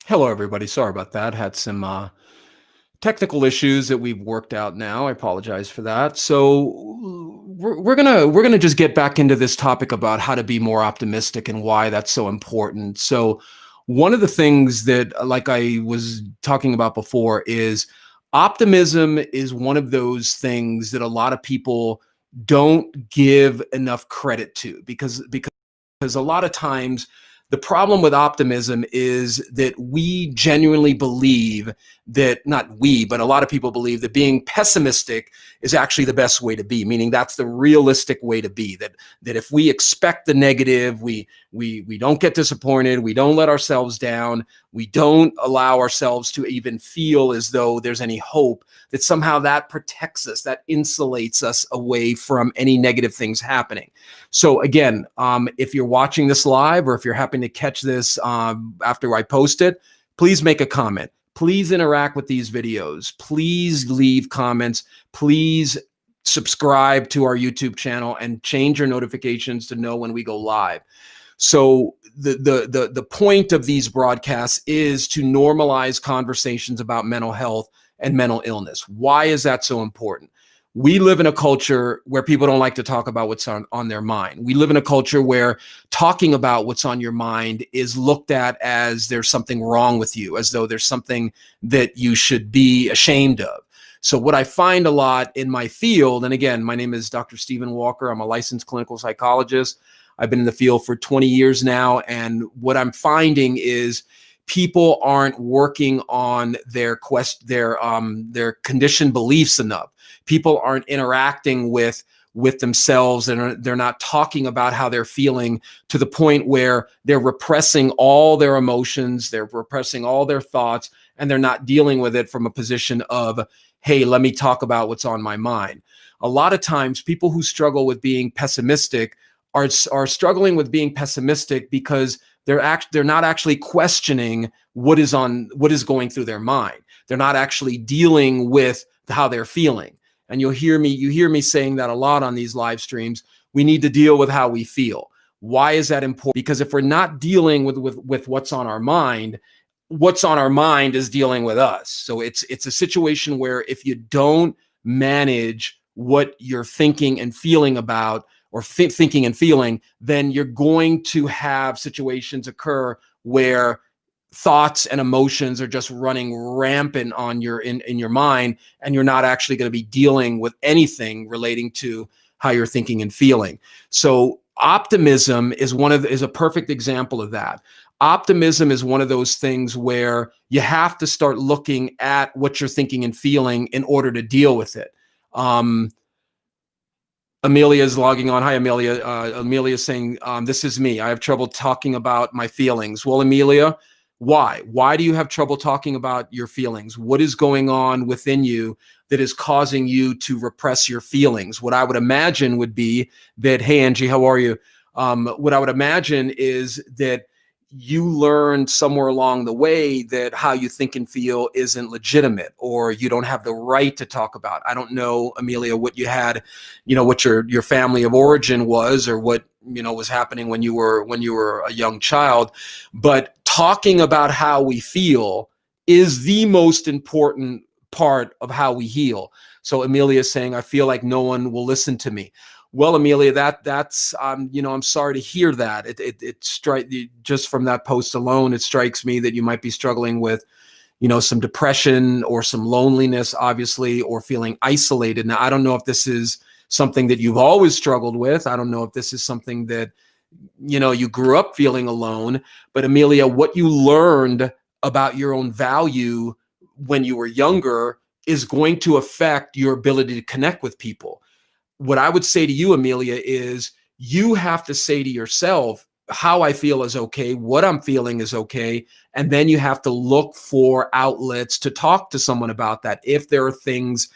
Hello, everybody. Sorry about that. Had some technical issues that we've worked out now. I apologize for that. So we're gonna just get back into this topic about how to be more optimistic and why that's so important. So one of the things that, like I was talking about before, is optimism is one of those things that a lot of people don't give enough credit to because a lot of times the problem with optimism is that we genuinely believe that, not we, but a lot of people believe that being pessimistic is actually the best way to be, meaning that's the realistic way to be, that if we expect the negative, we don't get disappointed, we don't let ourselves down, we don't allow ourselves to even feel as though there's any hope, that somehow that protects us, that insulates us away from any negative things happening. So again, if you're watching this live or if you're happy to catch this after I post it, please make a comment. Please interact with these videos. Please leave comments. Please subscribe to our YouTube channel and change your notifications to know when we go live. So the point of these broadcasts is to normalize conversations about mental health and mental illness. Why is that so important? We live in a culture where people don't like to talk about what's on their mind. We live in a culture where talking about what's on your mind is looked at as there's something wrong with you, as though there's something that you should be ashamed of. So what I find a lot in my field, and again, my name is Dr. Stephen Walker. I'm a licensed clinical psychologist. I've been in the field for 20 years now. And what I'm finding is people aren't working on their conditioned beliefs enough. People aren't interacting with themselves, and they're not talking about how they're feeling to the point where they're repressing all their emotions, they're repressing all their thoughts, and they're not dealing with it from a position of, hey, let me talk about what's on my mind. A lot of times people who struggle with being pessimistic are struggling with being pessimistic because they're not actually questioning what is going through their mind. They're not actually dealing with how they're feeling. And you hear me saying that a lot on these live streams. We need to deal with how we feel. Why is that important? Because if we're not dealing with what's on our mind is dealing with us. So it's a situation where if you don't manage what you're thinking and feeling about, or thinking and feeling, then you're going to have situations occur where thoughts and emotions are just running rampant on in your mind, and you're not actually going to be dealing with anything relating to how you're thinking and feeling. So optimism is a perfect example of that. Optimism is one of those things where you have to start looking at what you're thinking and feeling in order to deal with it. Amelia is logging on. Hi, Amelia. Amelia is saying, this is me. I have trouble talking about my feelings. Well, Amelia, why? Why do you have trouble talking about your feelings? What is going on within you that is causing you to repress your feelings? What I would imagine would be that, hey, Angie, how are you? What I would imagine is that you learned somewhere along the way that how you think and feel isn't legitimate, or you don't have the right to talk about. I don't know, Amelia, what you had, what your family of origin was, or what, was happening when you were a young child. But talking about how we feel is the most important part of how we heal. So Amelia is saying, I feel like no one will listen to me. Well, Amelia, that's I'm sorry to hear that. Just from that post alone, it strikes me that you might be struggling with, some depression or some loneliness, obviously, or feeling isolated. Now, I don't know if this is something that you've always struggled with. I don't know if this is something that, you grew up feeling alone. But Amelia, what you learned about your own value when you were younger is going to affect your ability to connect with people. What I would say to you, Amelia, is you have to say to yourself, how I feel is okay, what I'm feeling is okay, and then you have to look for outlets to talk to someone about that. If there are things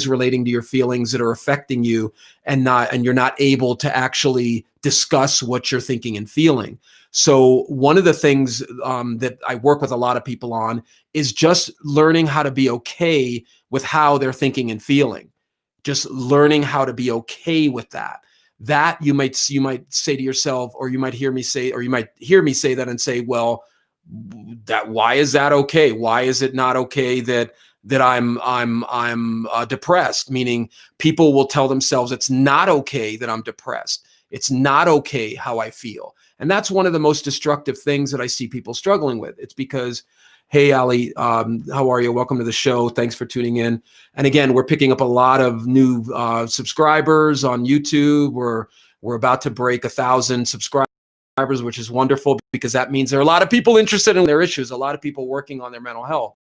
relating to your feelings that are affecting you, and you're not able to actually discuss what you're thinking and feeling. So one of the things that I work with a lot of people on is just learning how to be okay with how they're thinking and feeling. Just learning how to be okay with that. That you might say to yourself, or you might hear me say that and say, well, That why is that okay? Why is it not okay that I'm depressed? Meaning people will tell themselves it's not okay that I'm depressed. It's not okay how I feel. And that's one of the most destructive things that I see people struggling with. It's because, hey, Ali, how are you? Welcome to the show. Thanks for tuning in. And again, we're picking up a lot of new subscribers on YouTube. We're about to break 1,000 subscribers, which is wonderful, because that means there are a lot of people interested in their issues, a lot of people working on their mental health.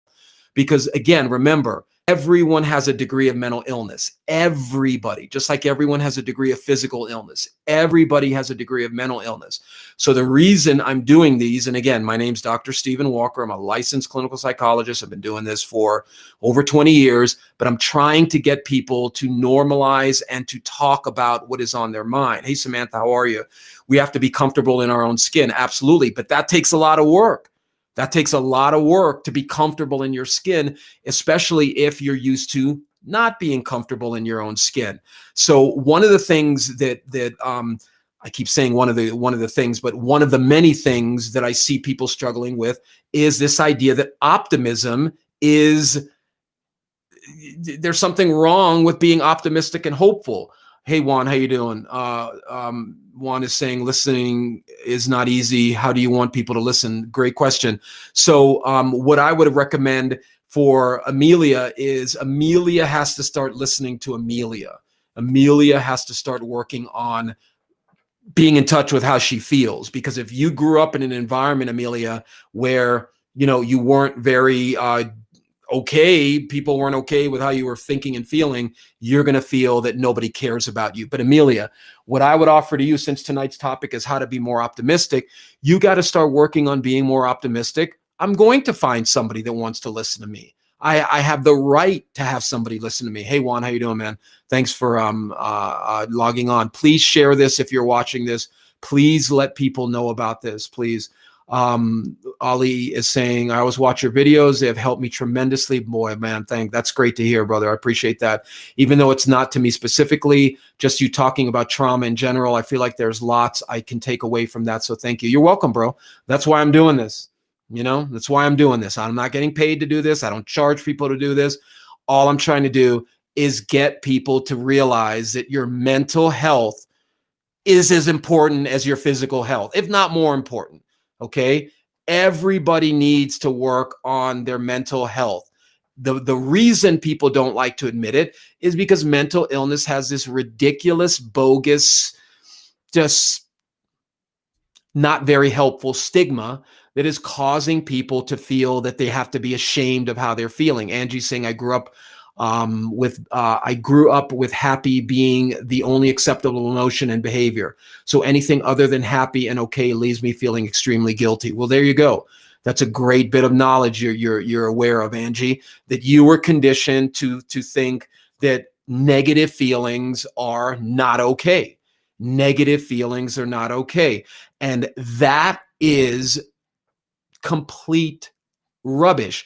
Because again, remember, everyone has a degree of mental illness. Everybody, just like everyone has a degree of physical illness, everybody has a degree of mental illness. So the reason I'm doing these, and again, my name's Dr. Stephen Walker. I'm a licensed clinical psychologist. I've been doing this for over 20 years, but I'm trying to get people to normalize and to talk about what is on their mind. Hey, Samantha, how are you? We have to be comfortable in our own skin. Absolutely. But that takes a lot of work. That takes a lot of work to be comfortable in your skin, especially if you're used to not being comfortable in your own skin. So one of the things that I keep saying one of the things, but one of the many things that I see people struggling with is this idea that optimism is, there's something wrong with being optimistic and hopeful. Hey, Juan, how you doing? Juan is saying listening is not easy. How do you want people to listen? Great question. So what I would recommend for Amelia is Amelia has to start listening to Amelia. Amelia has to start working on being in touch with how she feels. Because if you grew up in an environment, Amelia, where you weren't very okay, people weren't okay with how you were thinking and feeling, you're going to feel that nobody cares about you. But Amelia, what I would offer to you, since tonight's topic is how to be more optimistic, you got to start working on being more optimistic. I'm going to find somebody that wants to listen to me. I have the right to have somebody listen to me. Hey, Juan, how you doing, man? Thanks for logging on. Please share this if you're watching this. Please let people know about this, please. Ali is saying, I always watch your videos. They have helped me tremendously. Boy, man, that's great to hear, brother. I appreciate that. Even though it's not to me specifically, just you talking about trauma in general, I feel like there's lots I can take away from that. So thank you. You're welcome, bro. That's why I'm doing this. That's why I'm doing this. I'm not getting paid to do this. I don't charge people to do this. All I'm trying to do is get people to realize that your mental health is as important as your physical health, if not more important. Okay. Everybody needs to work on their mental health. The reason people don't like to admit it is because mental illness has this ridiculous, bogus, just not very helpful stigma that is causing people to feel that they have to be ashamed of how they're feeling. Angie's saying, I grew up with happy being the only acceptable emotion and behavior. So anything other than happy and okay leaves me feeling extremely guilty. Well, there you go. That's a great bit of knowledge you're aware of, Angie, that you were conditioned to think that negative feelings are not okay. Negative feelings are not okay. And that is complete rubbish.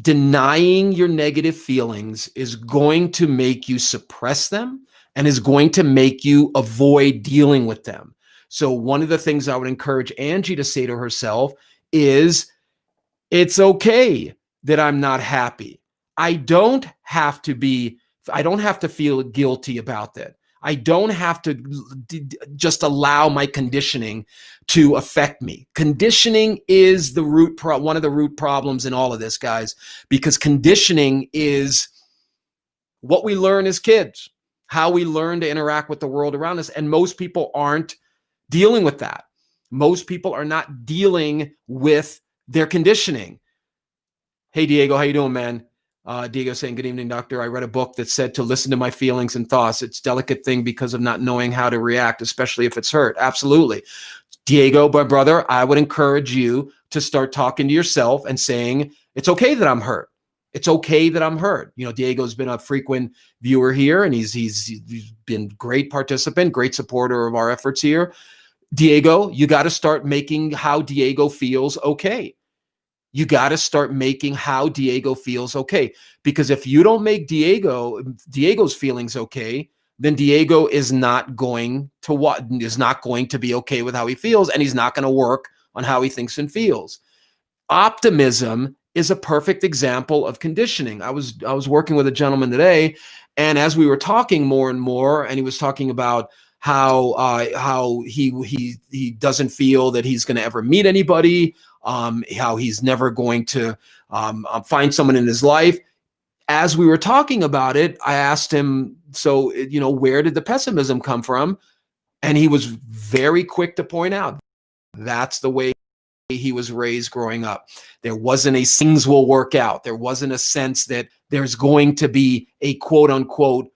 Denying your negative feelings is going to make you suppress them and is going to make you avoid dealing with them. So one of the things I would encourage Angie to say to herself is, it's okay that I'm not happy. I don't have to feel guilty about that. I don't have to just allow my conditioning to affect me. Conditioning is one of the root problems in all of this, guys, because conditioning is what we learn as kids, how we learn to interact with the world around us. And most people aren't dealing with that. Most people are not dealing with their conditioning. Hey, Diego, how you doing, man? Diego saying, good evening, doctor. I read a book that said to listen to my feelings and thoughts. It's a delicate thing because of not knowing how to react, especially if it's hurt. Absolutely. Diego, my brother, I would encourage you to start talking to yourself and saying, it's okay that I'm hurt. It's okay that I'm hurt. Diego's been a frequent viewer here, and he's been great participant, great supporter of our efforts here. Diego, you got to start making how Diego feels okay. You got to start making how Diego feels okay. Because if you don't make Diego's feelings okay, then Diego is not going to be okay with how he feels, and he's not going to work on how he thinks and feels. Optimism is a perfect example of conditioning. I was working with a gentleman today, and as we were talking more and more, and he was talking about how he doesn't feel that he's going to ever meet anybody, how he's never going to find someone in his life. As we were talking about it, I asked him, so where did the pessimism come from? And he was very quick to point out that's the way he was raised growing up. There wasn't a things will work out. There wasn't a sense that there's going to be a quote unquote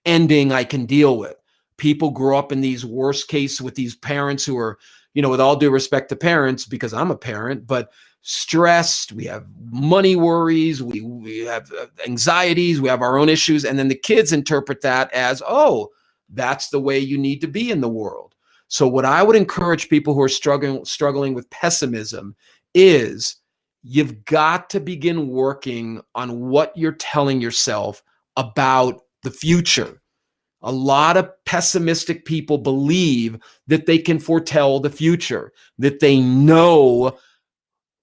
ending I can deal with. People grow up in these worst cases with these parents who are, with all due respect to parents, because I'm a parent, but stressed. We have money worries. We have anxieties. We have our own issues. And then the kids interpret that as, oh, that's the way you need to be in the world. So what I would encourage people who are struggling with pessimism is you've got to begin working on what you're telling yourself about the future. A lot of pessimistic people believe that they can foretell the future, that they know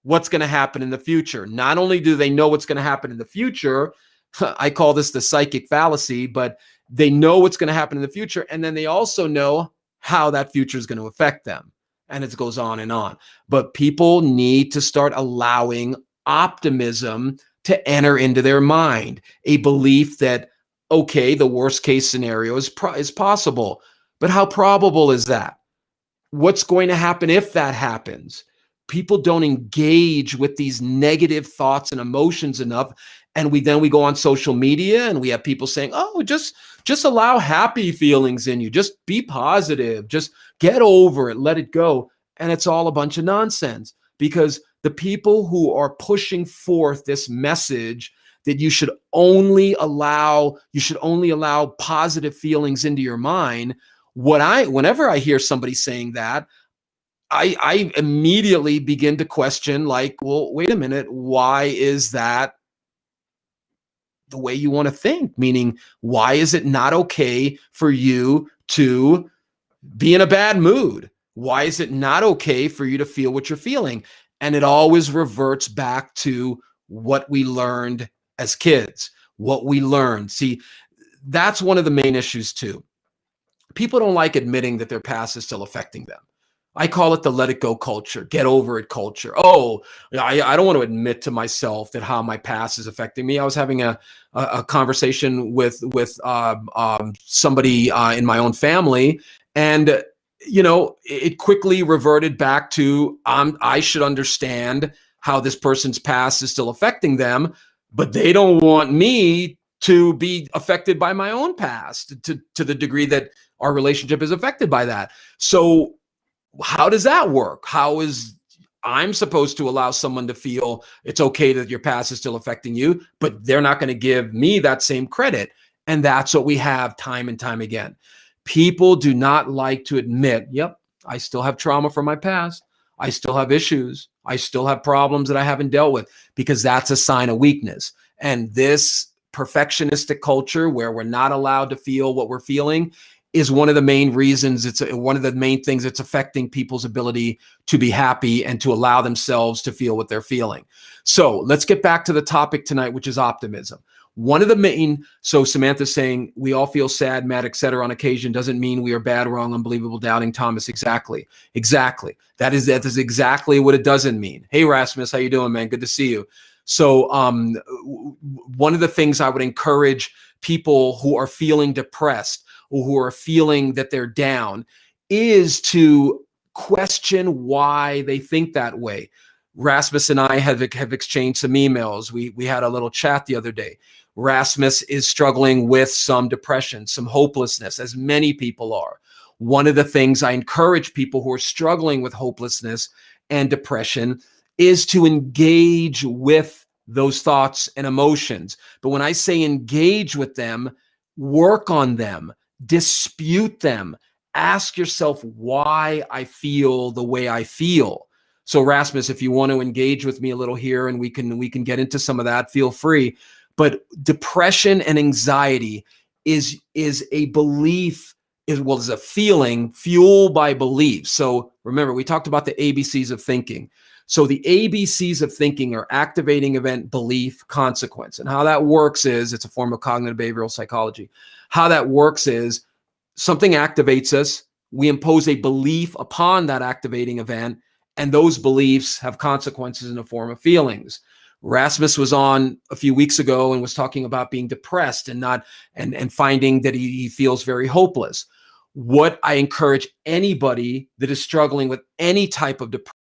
what's going to happen in the future. Not only do they know what's going to happen in the future, I call this the psychic fallacy, but they know what's going to happen in the future. And then they also know how that future is going to affect them. And it goes on and on. But people need to start allowing optimism to enter into their mind, a belief that, okay, the worst case scenario is possible. But how probable is that? What's going to happen if that happens? People don't engage with these negative thoughts and emotions enough. And we go on social media and we have people saying, oh, just allow happy feelings in you. Just be positive. Just get over it. Let it go. And it's all a bunch of nonsense, because the people who are pushing forth this message that you should only allow positive feelings into your mind. Whenever I hear somebody saying that, I immediately begin to question, like, well, wait a minute, why is that the way you want to think? Meaning, why is it not okay for you to be in a bad mood? Why is it not okay for you to feel what you're feeling? And it always reverts back to what we learned as kids, what we learned. See, that's one of the main issues too. People don't like admitting that their past is still affecting them. I call it the let it go culture, get over it culture. Oh, I don't want to admit to myself that how my past is affecting me. I was having a conversation with somebody in my own family, and it quickly reverted back to I should understand how this person's past is still affecting them, but they don't want me to be affected by my own past to the degree that our relationship is affected by that. So how does that work? How is I'm supposed to allow someone to feel it's okay that your past is still affecting you, but they're not going to give me that same credit? And that's what we have time and time again. People do not like to admit, yep, I still have trauma from my past. I still have issues. I still have problems that I haven't dealt with, because that's a sign of weakness. And this perfectionistic culture where we're not allowed to feel what we're feeling is one of the main reasons, it's one of the main things that's affecting people's ability to be happy and to allow themselves to feel what they're feeling. So let's get back to the topic tonight, which is optimism. One of the main, so Samantha's saying we all feel sad, mad, etc. on occasion doesn't mean we are bad, wrong, unbelievable, doubting Thomas. Exactly. That is exactly what it doesn't mean. Hey, Rasmus, how you doing, man? Good to see you. So one of the things I would encourage people who are feeling depressed or who are feeling that they're down is to question why they think that way. Rasmus and I have exchanged some emails. We had a little chat the other day. Rasmus is struggling with some depression, some hopelessness, as many people are. One of the things I encourage people who are struggling with hopelessness and depression is to engage with those thoughts and emotions. But when I say engage with them, work on them, dispute them, ask yourself why I feel the way I feel. So Rasmus, if you want to engage with me a little here and we can get into some of that, feel free. But depression and anxiety is a belief, is a feeling fueled by belief. So remember, we talked about the ABCs of thinking. So the ABCs of thinking are activating event, belief, consequence. And how that works is, it's a form of cognitive behavioral psychology. How that works is something activates us, we impose a belief upon that activating event, and those beliefs have consequences in the form of feelings. Rasmus was on a few weeks ago and was talking about being depressed and not and finding that he feels very hopeless. What I encourage anybody that is struggling with any type of depression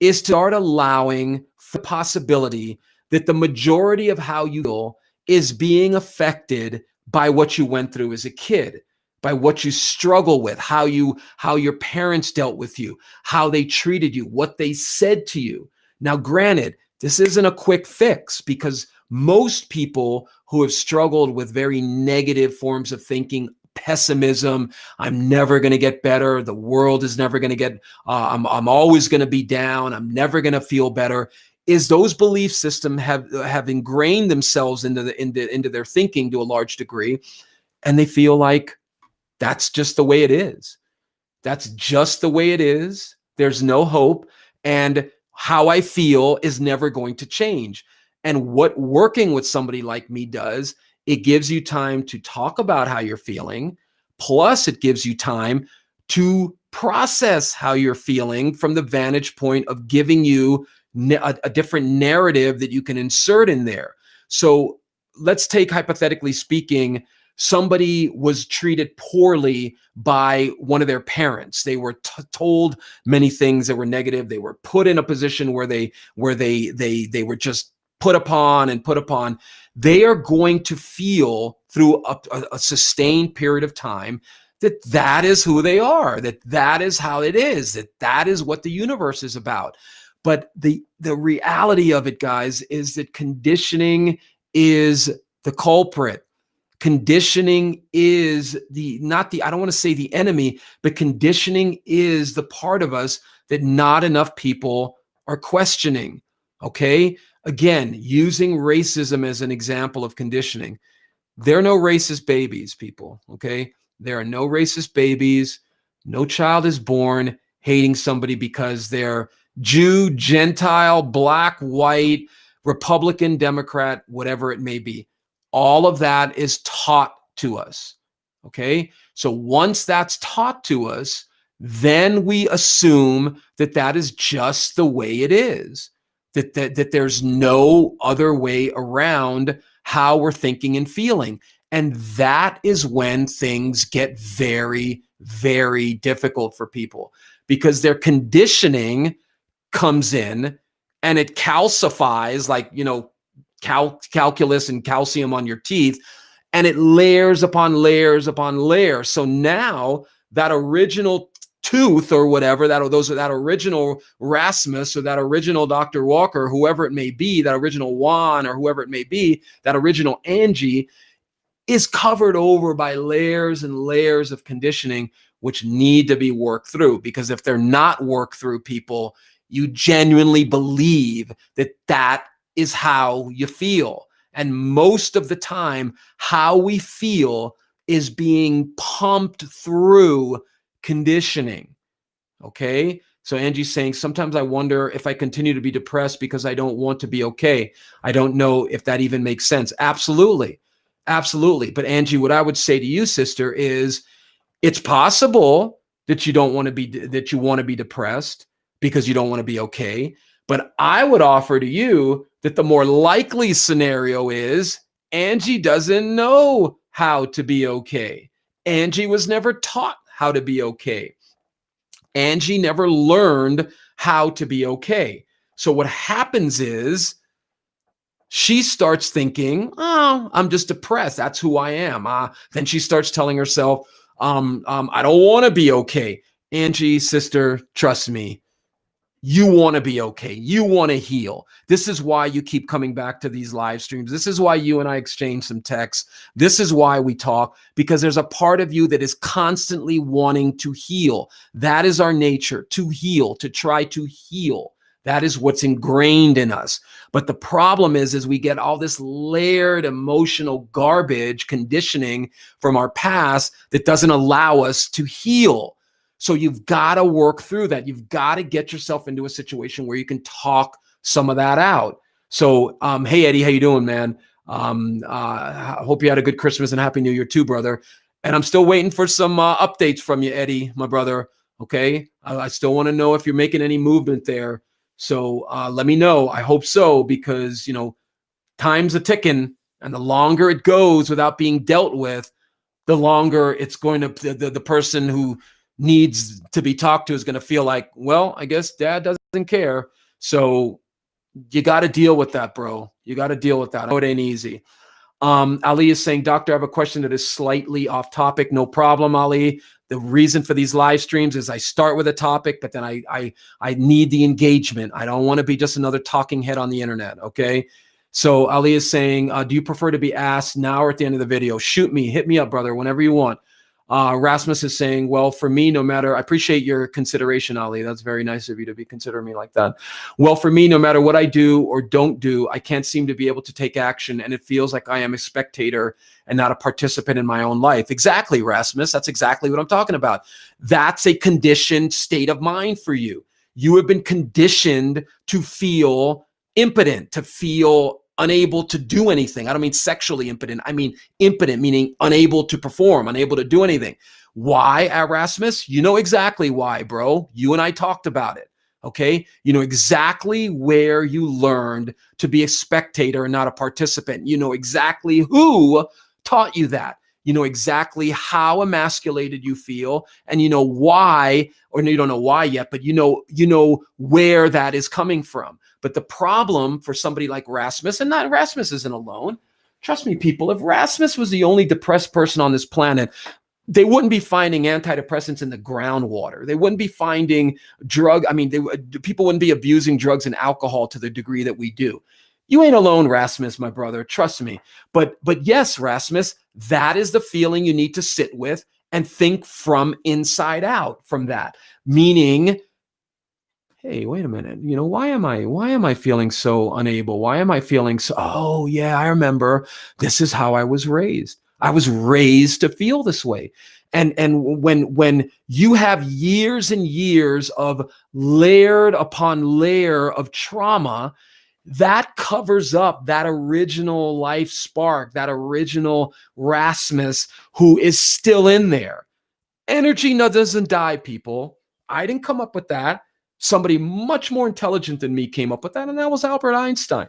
is to start allowing the possibility that the majority of how you feel is being affected by what you went through as a kid, by what you struggle with, how your parents dealt with you, how they treated you, what they said to you. Now, granted, this isn't a quick fix, because most people who have struggled with very negative forms of thinking, pessimism, I'm never going to get better, the world is never going to get, I'm always going to be down, I'm never going to feel better, is those belief systems have ingrained themselves into their thinking to a large degree, and they feel like that's just the way it is. That's just the way it is. There's no hope. And how I feel is never going to change. And what working with somebody like me does, it gives you time to talk about how you're feeling. Plus, it gives you time to process how you're feeling from the vantage point of giving you a different narrative that you can insert in there. So let's take, hypothetically speaking, somebody was treated poorly by one of their parents. They were told many things that were negative. They were put in a position where they were just put upon and put upon. They are going to feel through a sustained period of time that is who they are, that is how it is, that is what the universe is about. But the reality of it, guys, is that conditioning is the culprit. Conditioning is I don't want to say the enemy, but conditioning is the part of us that not enough people are questioning. Okay. Again, using racism as an example of conditioning. There are no racist babies, people. Okay. There are no racist babies. No child is born hating somebody because they're Jew, Gentile, black, white, Republican, Democrat, whatever it may be. All of that is taught to us. Okay. So once that's taught to us, then we assume that is just the way it is, that there's no other way around how we're thinking and feeling. And that is when things get very, very difficult for people, because their conditioning comes in and it calcifies, like, calculus and calcium on your teeth, and it layers upon layers upon layers. So now that original tooth or whatever, that original Rasmus or that original Dr. Walker, whoever it may be, that original Juan or whoever it may be, that original Angie, is covered over by layers and layers of conditioning, which need to be worked through. Because if they're not worked through, people, you genuinely believe that is how you feel. And most of the time, how we feel is being pumped through conditioning. Okay. So Angie's saying, sometimes I wonder if I continue to be depressed because I don't want to be okay. I don't know if that even makes sense. Absolutely. Absolutely. But Angie, what I would say to you, sister, is it's possible that you want to be depressed because you don't want to be okay. But I would offer to you that the more likely scenario is Angie doesn't know how to be okay. Angie was never taught how to be okay. Angie never learned how to be okay. So what happens is she starts thinking, oh, I'm just depressed. That's who I am. Then she starts telling herself, I don't want to be okay. Angie, sister, trust me. You want to be okay. You want to heal. This is why you keep coming back to these live streams. This is why you and I exchange some texts. This is why we talk, because there's a part of you that is constantly wanting to heal. That is our nature, to heal, to try to heal. That is what's ingrained in us. But the problem is we get all this layered emotional garbage conditioning from our past that doesn't allow us to heal. So you've got to work through that. You've got to get yourself into a situation where you can talk some of that out. So, hey, Eddie, how you doing, man? Hope you had a good Christmas and Happy New Year too, brother. And I'm still waiting for some updates from you, Eddie, my brother. Okay. I still want to know if you're making any movement there. So let me know. I hope so, because, time's a ticking, and the longer it goes without being dealt with, the longer it's going to, the person who needs to be talked to is going to feel like, well, I guess dad doesn't care. So you got to deal with that, bro. You got to deal with that. I know it ain't easy. Ali is saying, Doctor, I have a question that is slightly off topic. No problem, Ali. The reason for these live streams is I start with a topic, but then I need the engagement. I don't want to be just another talking head on the internet. Okay. So Ali is saying, do you prefer to be asked now or at the end of the video? Shoot me, hit me up, brother, whenever you want. Rasmus is saying, well, for me, no matter, I appreciate your consideration, Ali. That's very nice of you to be considering me like that. Well, for me, no matter what I do or don't do, I can't seem to be able to take action. And it feels like I am a spectator and not a participant in my own life. Exactly, Rasmus. That's exactly what I'm talking about. That's a conditioned state of mind for you. You have been conditioned to feel impotent, to feel unable to do anything. I don't mean sexually impotent. I mean impotent, meaning unable to perform, unable to do anything. Why, Erasmus? You know exactly why, bro. You and I talked about it. Okay. You know exactly where you learned to be a spectator and not a participant. You know exactly who taught you that. You know exactly how emasculated you feel, and you know why, or you don't know why yet, but you know where that is coming from. But the problem for somebody like Rasmus, and not Rasmus isn't alone. Trust me, people, if Rasmus was the only depressed person on this planet, they wouldn't be finding antidepressants in the groundwater. They wouldn't be finding people wouldn't be abusing drugs and alcohol to the degree that we do. You ain't alone, Rasmus, my brother. Trust me. But yes, Rasmus, that is the feeling you need to sit with and think from inside out from that. Meaning, hey, wait a minute. Why am I feeling so unable? Why am I feeling so, oh yeah, I remember. This is how I was raised. I was raised to feel this way. And when you have years and years of layered upon layer of trauma, that covers up that original life spark, that original Rasmus who is still in there. Energy doesn't die, people. I didn't come up with that. Somebody much more intelligent than me came up with that, and that was Albert Einstein.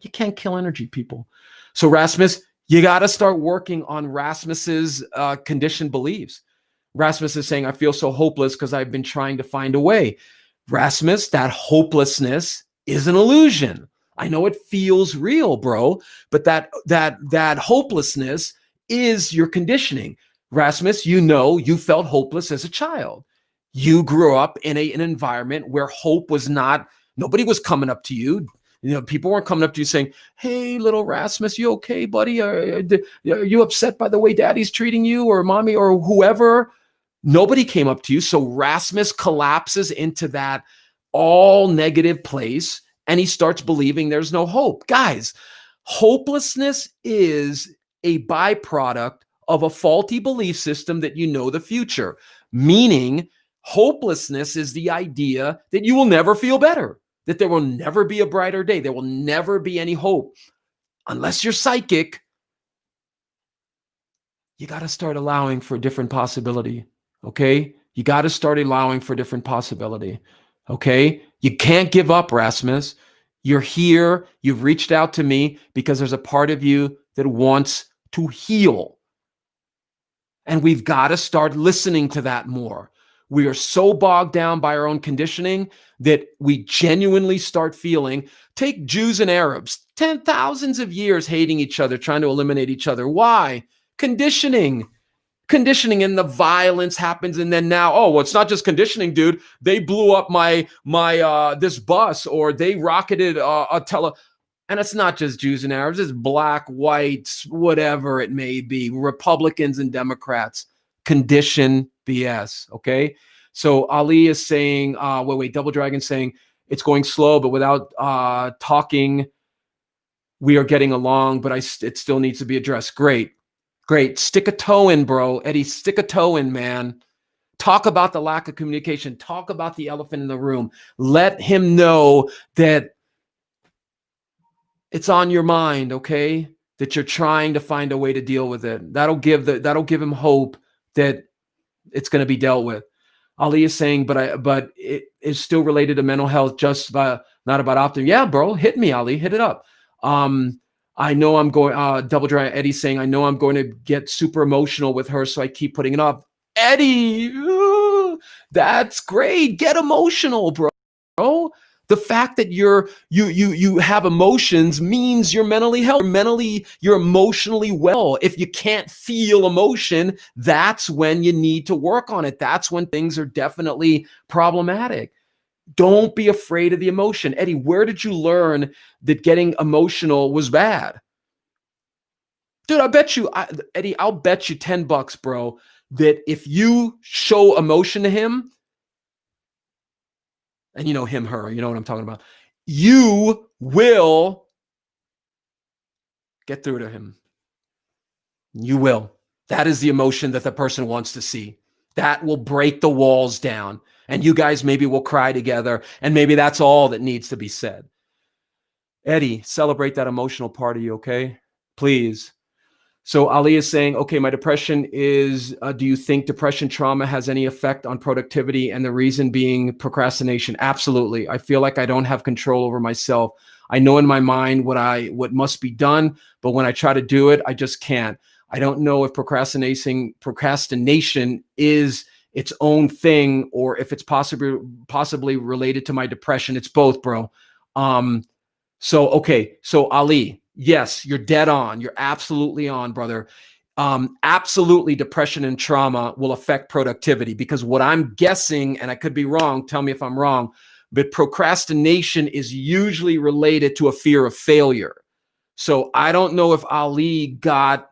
You can't kill energy, people. So Rasmus, you got to start working on Rasmus's conditioned beliefs. Rasmus is saying, I feel so hopeless because I've been trying to find a way. Rasmus, that hopelessness is an illusion. I know it feels real, bro, but that hopelessness is your conditioning. Rasmus, you felt hopeless as a child. You grew up in an environment where hope was not, nobody was coming up to you. People weren't coming up to you saying, hey, little Rasmus, you okay, buddy? Are you upset by the way daddy's treating you, or mommy, or whoever? Nobody came up to you. So Rasmus collapses into that all negative place, and he starts believing there's no hope. Guys, hopelessness is a byproduct of a faulty belief system that you know the future. Meaning, hopelessness is the idea that you will never feel better, that there will never be a brighter day. There will never be any hope. Unless you're psychic, you got to start allowing for different possibility. Okay? You got to start allowing for different possibility. Okay? You can't give up, Rasmus. You're here. You've reached out to me because there's a part of you that wants to heal. And we've got to start listening to that more. We are so bogged down by our own conditioning that we genuinely start feeling, take Jews and Arabs, 10,000s of years hating each other, trying to eliminate each other. Why? Conditioning, and the violence happens. And then now, oh, well, it's not just conditioning, dude. They blew up my this bus, or they rocketed a tele. And it's not just Jews and Arabs. It's black, whites, whatever it may be, Republicans and Democrats. Condition BS, okay? So Ali is saying, Double Dragon saying, it's going slow, but without talking, we are getting along, but it still needs to be addressed. Great. Stick a toe in, bro. Eddie, stick a toe in, man. Talk about the lack of communication. Talk about the elephant in the room. Let him know that it's on your mind, okay? That you're trying to find a way to deal with it. That'll give him hope that it's going to be dealt with. Ali is saying, but it is still related to mental health, just not about optimism. Yeah, bro, hit me, Ali, hit it up. I know I'm going. Double Dry Eddie's saying, I know I'm going to get super emotional with her, so I keep putting it off. Eddie, that's great. Get emotional, bro. The fact that you have emotions means you're mentally healthy. You're emotionally well. If you can't feel emotion, that's when you need to work on it. That's when things are definitely problematic. Don't be afraid of the emotion. Eddie, where did you learn that getting emotional was bad? Dude, Eddie, I'll bet you $10, bro, that if you show emotion to him, and you know him, her, you know what I'm talking about, you will get through to him. You will. That is the emotion that the person wants to see. That will break the walls down. And you guys maybe will cry together. And maybe that's all that needs to be said. Eddie, celebrate that emotional part of you, okay? Please. So Ali is saying, okay, my depression is, do you think depression trauma has any effect on productivity? And the reason being procrastination. Absolutely. I feel like I don't have control over myself. I know in my mind what must be done, but when I try to do it, I just can't. I don't know if procrastination is its own thing or if it's possibly related to my depression. It's both, bro. So Ali, yes, you're dead on. You're absolutely on, brother. Absolutely, depression and trauma will affect productivity because what I'm guessing, and I could be wrong, tell me if I'm wrong, but procrastination is usually related to a fear of failure. So I don't know if Ali got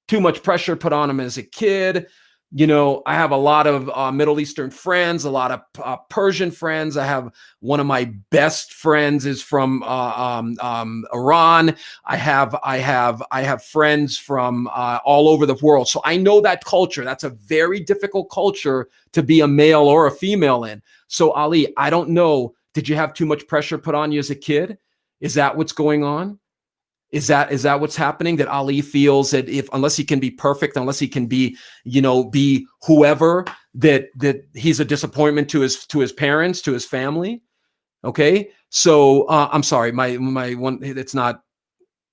too much pressure put on him as a kid. You know, I have a lot of Middle Eastern friends, a lot of Persian friends. I have one of my best friends is from Iran. I have friends from all over the world. So I know that culture. That's a very difficult culture to be a male or a female in. So Ali, I don't know. Did you have too much pressure put on you as a kid? Is that what's going on? Is that what's happening? That Ali feels that unless he can be perfect, unless he can be, be whoever, that he's a disappointment to his parents, to his family. Okay, so I'm sorry, my one. It's not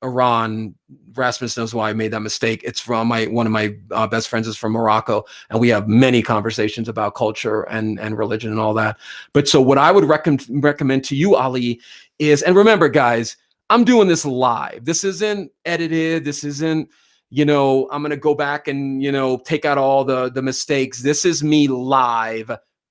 Iran. Rasmus knows why I made that mistake. It's from one of my best friends is from Morocco, and we have many conversations about culture and religion and all that. But so what I would recommend to you, Ali, is, and remember, guys, I'm doing this live. This isn't edited. This isn't, I'm going to go back and, take out all the mistakes. This is me live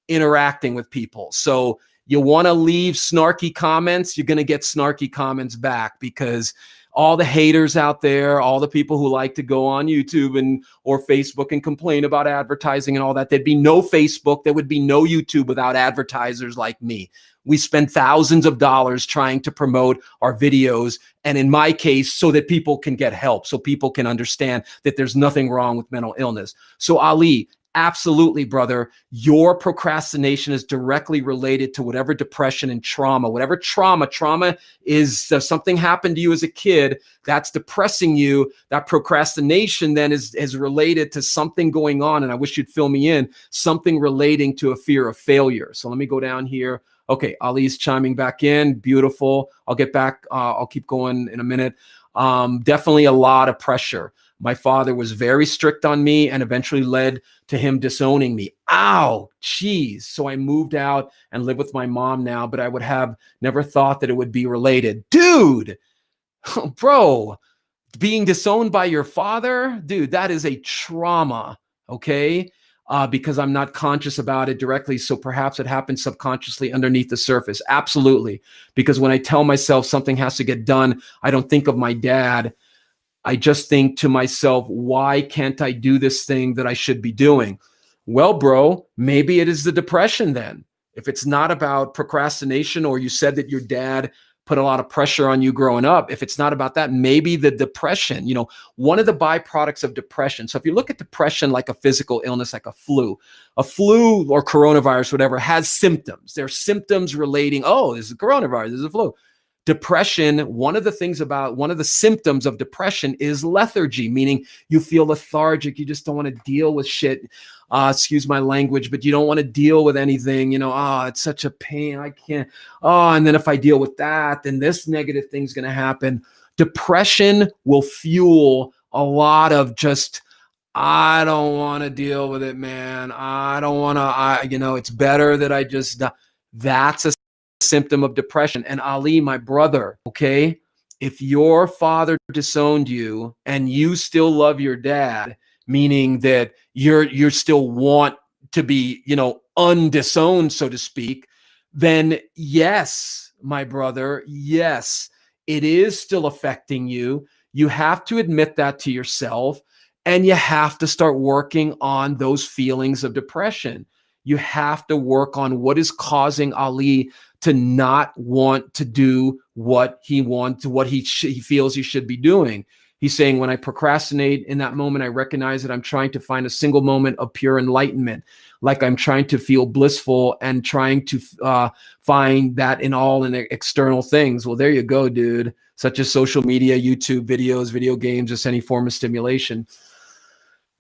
interacting with people. So you want to leave snarky comments, you're going to get snarky comments back because all the haters out there, all the people who like to go on YouTube or Facebook and complain about advertising and all that, there'd be no Facebook, there would be no YouTube without advertisers like me. We spend thousands of dollars trying to promote our videos. And in my case, so that people can get help, so people can understand that there's nothing wrong with mental illness. So Ali, absolutely, brother, your procrastination is directly related to whatever depression and trauma, whatever trauma is something happened to you as a kid that's depressing you. That procrastination then is related to something going on. And I wish you'd fill me in, something relating to a fear of failure. So let me go down here. Okay, Ali's chiming back in. Beautiful. I'll get back. I'll keep going in a minute. Definitely a lot of pressure. My father was very strict on me and eventually led to him disowning me. Ow, geez. So I moved out and live with my mom now, but I would have never thought that it would be related. Dude, bro, being disowned by your father, dude, that is a trauma, okay? Because I'm not conscious about it directly. So perhaps it happens subconsciously underneath the surface. Absolutely. Because when I tell myself something has to get done, I don't think of my dad. I just think to myself, why can't I do this thing that I should be doing? Well, bro, maybe it is the depression then. If it's not about procrastination, or you said that your dad put a lot of pressure on you growing up. If it's not about that, maybe the depression, one of the byproducts of depression. So if you look at depression like a physical illness, like a flu or coronavirus, whatever, has symptoms. There are symptoms relating, oh, this is a coronavirus, this is a flu. Depression, one of the symptoms of depression is lethargy, meaning you feel lethargic. You just don't want to deal with shit. Excuse my language, but you don't want to deal with anything. It's such a pain. I can't. And then if I deal with that, then this negative thing's going to happen. Depression will fuel a lot of just, I don't want to deal with it, man. I don't want to, it's better that I just, that's a symptom of depression. And Ali, my brother, okay, if your father disowned you and you still love your dad, meaning that you're still want to be, undisowned, so to speak, then yes, my brother, yes, it is still affecting you. You have to admit that to yourself, and you have to start working on those feelings of depression. You have to work on what is causing Ali to not want to do what he wants, what he feels he should be doing. He's saying, when I procrastinate in that moment, I recognize that I'm trying to find a single moment of pure enlightenment, like I'm trying to feel blissful and trying to find that in all in external things. Well, there you go, dude. Such as social media, YouTube videos, video games, just any form of stimulation.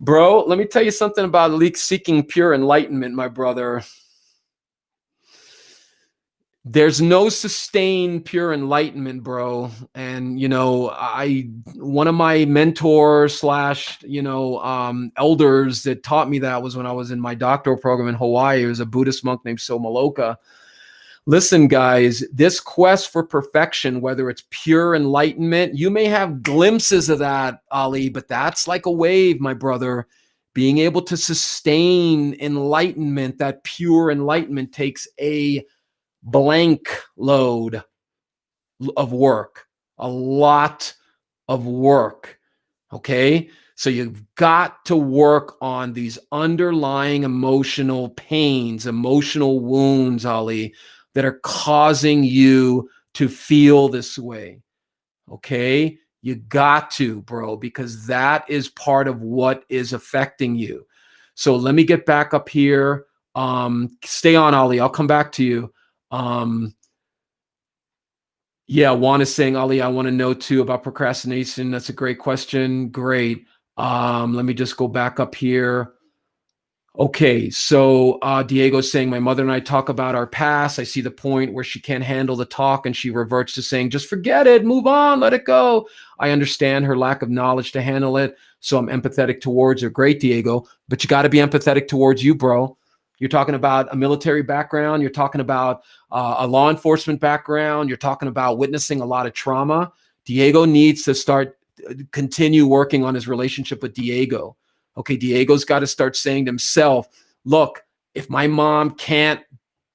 Bro, let me tell you something about seeking pure enlightenment, my brother. There's no sustained pure enlightenment, bro. And, one of my mentors / elders that taught me that was when I was in my doctoral program in Hawaii. It was a Buddhist monk named Somaloka. Listen, guys, this quest for perfection, whether it's pure enlightenment, you may have glimpses of that, Ali, but that's like a wave, my brother. Being able to sustain enlightenment, that pure enlightenment, takes a blank load of work, a lot of work. Okay. So you've got to work on these underlying emotional pains, emotional wounds, Ali, that are causing you to feel this way. Okay. You got to, bro, because that is part of what is affecting you. So let me get back up here. Stay on, Ali. I'll come back to you. Yeah, Juan is saying, Ali, I want to know too about procrastination. That's a great question. Great. Let me just go back up here. Okay, so Diego's saying, my mother and I talk about our past. I see the point where she can't handle the talk and she reverts to saying, just forget it, move on, let it go. I understand her lack of knowledge to handle it, so I'm empathetic towards her. Great, Diego, but you got to be empathetic towards you, bro. You're talking about a military background. You're talking about a law enforcement background. You're talking about witnessing a lot of trauma. Diego needs to continue working on his relationship with Diego. Okay, Diego's got to start saying to himself, look, if my mom can't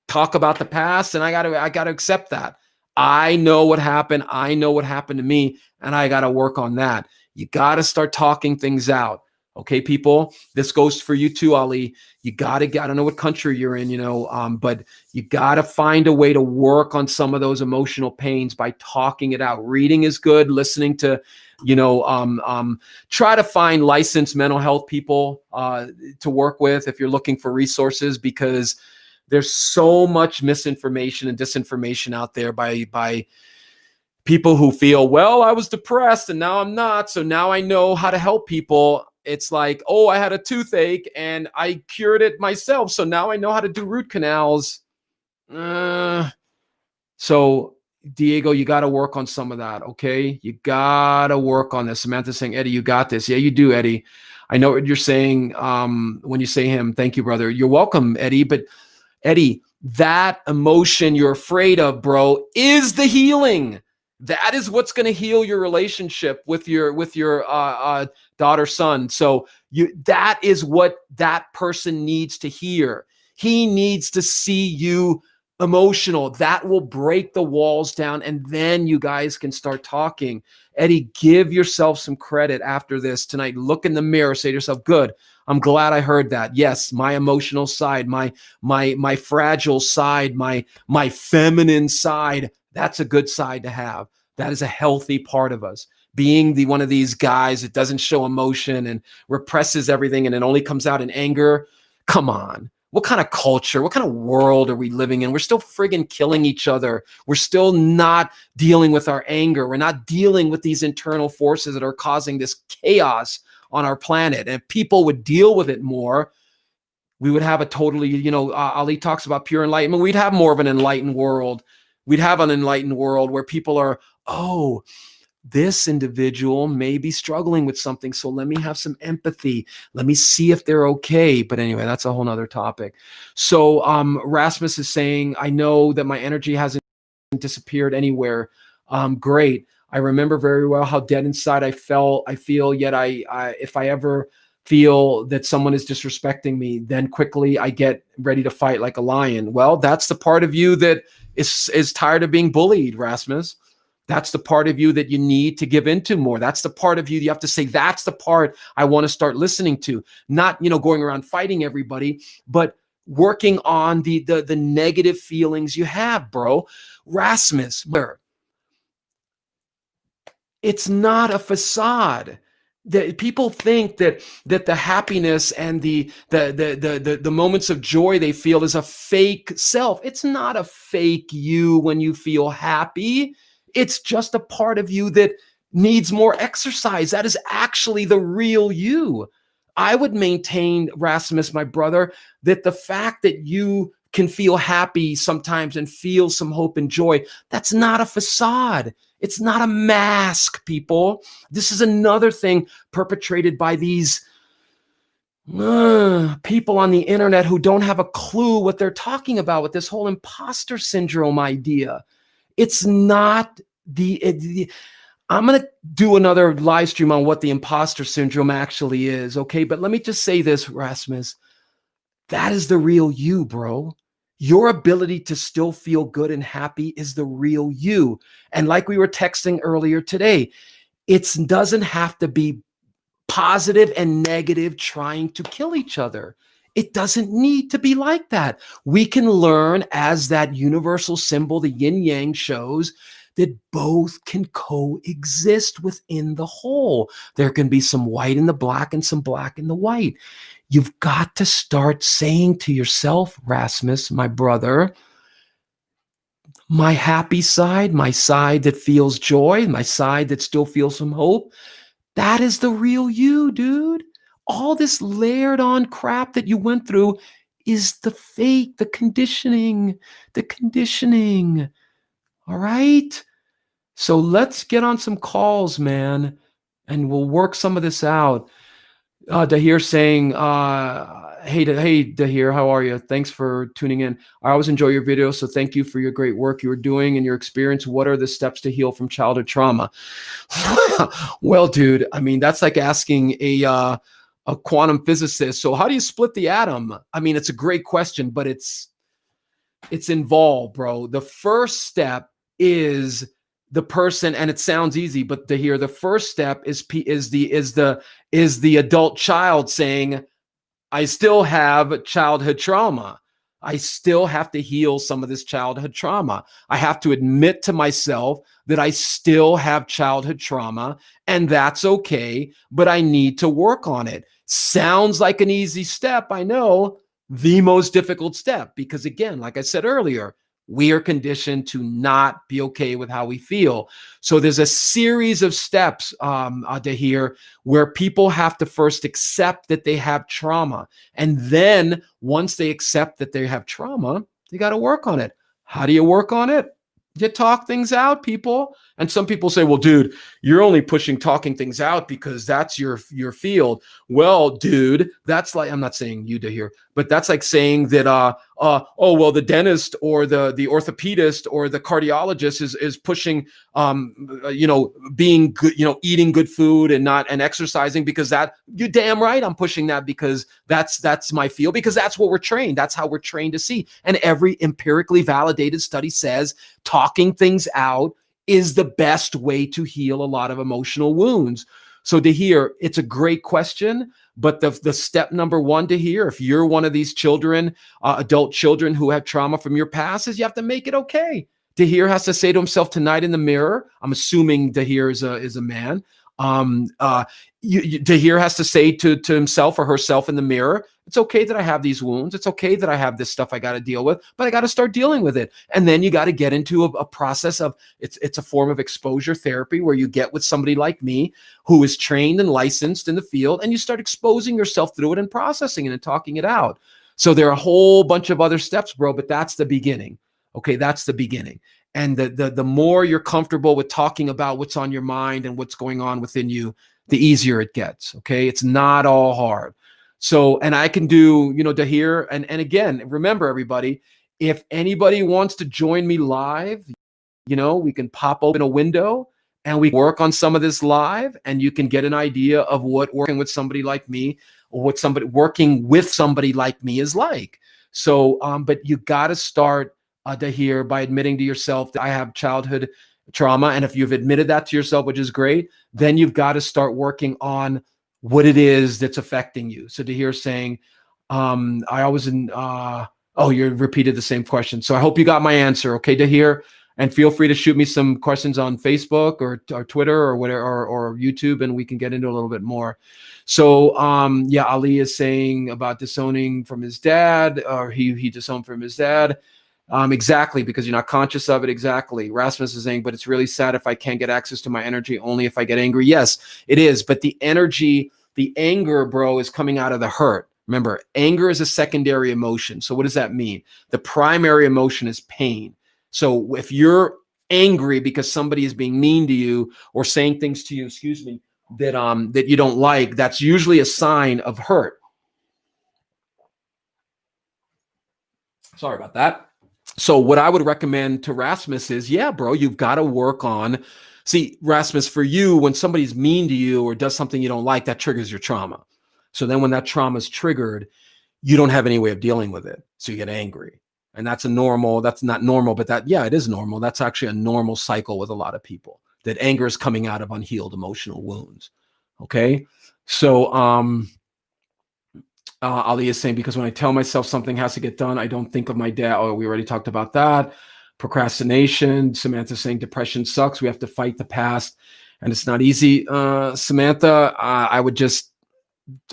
talk about the past, then I got to accept that. I know what happened. I know what happened to me, and I got to work on that. You got to start talking things out. Okay, people, this goes for you too, Ali. You got to, I don't know what country you're in, but you got to find a way to work on some of those emotional pains by talking it out. Reading is good. Listening to, try to find licensed mental health people to work with if you're looking for resources, because there's so much misinformation and disinformation out there by people who feel, well, I was depressed and now I'm not, so now I know how to help people. It's like, oh, I had a toothache and I cured it myself, so now I know how to do root canals. So, Diego, you got to work on some of that, okay? You got to work on this. Samantha's saying, Eddie, you got this. Yeah, you do, Eddie. I know what you're saying when you say him. Thank you, brother. You're welcome, Eddie. But, Eddie, that emotion you're afraid of, bro, is the healing. That is what's going to heal your relationship with your daughter, son. So that is what that person needs to hear. He needs to see you emotional. That will break the walls down, and then you guys can start talking. Eddie, give yourself some credit after this tonight. Look in the mirror, say to yourself, good, I'm glad I heard that. Yes, my emotional side, my fragile side, my feminine side That's a good side to have. That is a healthy part of us. Being the one of these guys that doesn't show emotion and represses everything and it only comes out in anger. Come on. What kind of culture, what kind of world are we living in? We're still friggin' killing each other. We're still not dealing with our anger. We're not dealing with these internal forces that are causing this chaos on our planet. And if people would deal with it more, we would have a totally, Ali talks about pure enlightenment. We'd have more of an enlightened world. We'd have an enlightened world where people are, oh, this individual may be struggling with something. So let me have some empathy. Let me see if they're okay. But anyway, that's a whole nother topic. So Rasmus is saying, I know that my energy hasn't disappeared anywhere. Great. I remember very well how dead inside I feel, yet if I ever feel that someone is disrespecting me, then quickly I get ready to fight like a lion. Well, that's the part of you that is tired of being bullied, Rasmus. That's the part of you that you need to give into more. That's the part of you have to say, that's the part I want to start listening to. Not, going around fighting everybody, but working on the negative feelings you have, bro. Rasmus, it's not a facade. That people think that the happiness and the moments of joy they feel is a fake self. It's not a fake you when you feel happy. It's just a part of you that needs more exercise. That is actually the real you. I would maintain, Rasmus, my brother, that the fact that you can feel happy sometimes and feel some hope and joy, that's not a facade. It's not a mask, people. This is another thing perpetrated by these people on the internet who don't have a clue what they're talking about with this whole imposter syndrome idea. It's not I'm going to do another live stream on what the imposter syndrome actually is, okay? But let me just say this, Rasmus. That is the real you, bro. Your ability to still feel good and happy is the real you. And like we were texting earlier today, it doesn't have to be positive and negative trying to kill each other. It doesn't need to be like that. We can learn, as that universal symbol, the yin yang shows, that both can coexist within the whole. There can be some white in the black and some black in the white. You've got to start saying to yourself, Rasmus, my brother, my happy side, my side that feels joy, my side that still feels some hope, that is the real you, dude. All this layered on crap that you went through is the fake, the conditioning. All right? So let's get on some calls, man, and we'll work some of this out. Dahir saying, hey, Dahir, how are you? Thanks for tuning in. I always enjoy your videos, so thank you for your great work you're doing and your experience. What are the steps to heal from childhood trauma? Well, dude, I mean, that's like asking a quantum physicist, so how do you split the atom? I mean, it's a great question, but it's involved, bro. The first step is the person, and it sounds easy, but to hear the first step is the adult child saying, I still have childhood trauma. I still have to heal some of this childhood trauma. I have to admit to myself that I still have childhood trauma, and that's okay, but I need to work on it. Sounds like an easy step, I know. The most difficult step, because again, like I said earlier, we are conditioned to not be okay with how we feel. So there's a series of steps to here where people have to first accept that they have trauma. And then once they accept that they have trauma, they got to work on it. How do you work on it? You talk things out, people. And some people say, well, dude, you're only pushing talking things out because that's your field. Well, dude, that's like, I'm not saying you to here, but that's like saying that, oh, well, the dentist or the orthopedist or the cardiologist is pushing, being good, eating good food and exercising, because that, you're damn right I'm pushing that, because that's my field, because that's what we're trained. That's how we're trained to see. And every empirically validated study says talking things out is the best way to heal a lot of emotional wounds. So to hear, it's a great question, but the step number one to hear, if you're one of these children, adult children who have trauma from your past, is you have to make it okay. Dahir has to say to himself tonight in the mirror. I'm assuming Dahir is a man. Dahir has to say to himself or herself in the mirror, it's okay that I have these wounds. It's okay that I have this stuff I got to deal with, but I got to start dealing with it. And then you got to get into a process of, it's a form of exposure therapy where you get with somebody like me who is trained and licensed in the field, and you start exposing yourself through it and processing it and talking it out. So there are a whole bunch of other steps, bro, but that's the beginning. Okay, that's the beginning. And the more you're comfortable with talking about what's on your mind and what's going on within you, the easier it gets. Okay, it's not all hard. So, and I can do, Dahir, and again, remember everybody, if anybody wants to join me live, we can pop open a window and we work on some of this live, and you can get an idea of what working with somebody like me or what somebody working with somebody like me is like. So, but you got to start Dahir, by admitting to yourself that I have childhood trauma. And if you've admitted that to yourself, which is great, then you've got to start working on what it is that's affecting you. So Dahir saying, I always you repeated the same question. So I hope you got my answer. Okay, Dahir. And feel free to shoot me some questions on Facebook or Twitter or whatever, or YouTube, and we can get into a little bit more. So yeah, Ali is saying about disowning from his dad, or he disowned from his dad. Exactly, because you're not conscious of it. Exactly. Rasmus is saying, but it's really sad if I can't get access to my energy, only if I get angry. Yes, it is. But the energy, the anger, bro, is coming out of the hurt. Remember, anger is a secondary emotion. So what does that mean? The primary emotion is pain. So if you're angry because somebody is being mean to you or saying things to you, that you don't like, that's usually a sign of hurt. Sorry about that. So what I would recommend to Rasmus is, yeah, bro, you've got to work on, see, Rasmus, for you, when somebody's mean to you or does something you don't like, that triggers your trauma. So then when that trauma is triggered, you don't have any way of dealing with it. So you get angry. And that's not normal, but it is normal. That's actually a normal cycle with a lot of people, that anger is coming out of unhealed emotional wounds. Okay. So, Ali is saying, because when I tell myself something has to get done, I don't think of my dad. Oh, we already talked about that. Procrastination. Samantha saying depression sucks. We have to fight the past and it's not easy. Samantha, I would just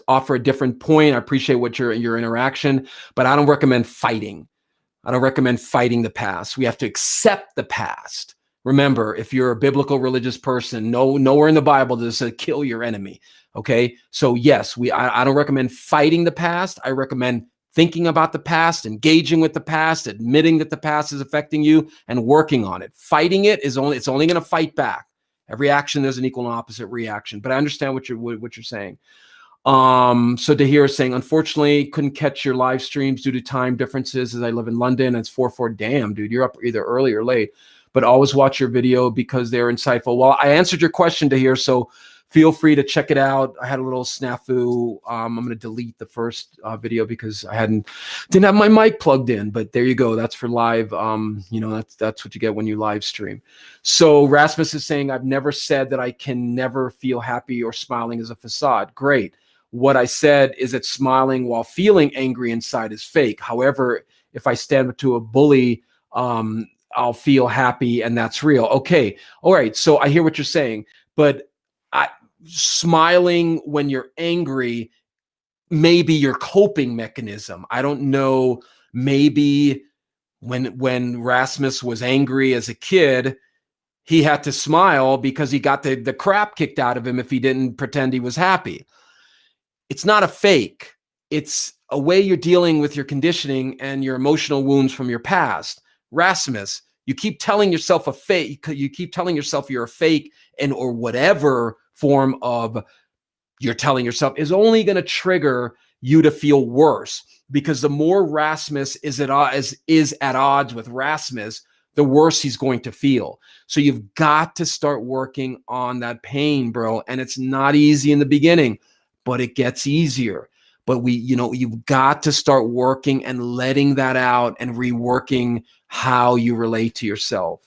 offer a different point. I appreciate what your interaction, but I don't recommend fighting. I don't recommend fighting the past. We have to accept the past. Remember, if you're a biblical religious person, nowhere in the Bible does it kill your enemy. Okay. So yes, I don't recommend fighting the past. I recommend thinking about the past, engaging with the past, admitting that the past is affecting you and working on it. Fighting it it's only going to fight back. Every action, there's an equal and opposite reaction, but I understand what you're saying. So Dahir is saying, unfortunately, couldn't catch your live streams due to time differences as I live in London. It's 4/4. Damn, dude, you're up either early or late, but always watch your video because they're insightful. Well, I answered your question, Dahir, so feel free to check it out. I had a little snafu. I'm going to delete the first video because I didn't have my mic plugged in, but there you go. That's for live. That's what you get when you live stream. So Rasmus is saying, I've never said that I can never feel happy or smiling is a facade. Great. What I said is that smiling while feeling angry inside is fake. However, if I stand up to a bully, I'll feel happy and that's real. Okay. All right. So I hear what you're saying, but smiling when you're angry may be your coping mechanism. I don't know. Maybe when Rasmus was angry as a kid, he had to smile because he got the crap kicked out of him if he didn't pretend he was happy. It's not a fake. It's a way you're dealing with your conditioning and your emotional wounds from your past. Rasmus, you keep telling yourself a fake. You keep telling yourself you're a fake, or whatever form of you're telling yourself is only going to trigger you to feel worse, because the more Rasmus is at odds with Rasmus, the worse he's going to feel. So you've got to start working on that pain, bro. And it's not easy in the beginning, but it gets easier. But you've got to start working and letting that out and reworking how you relate to yourself.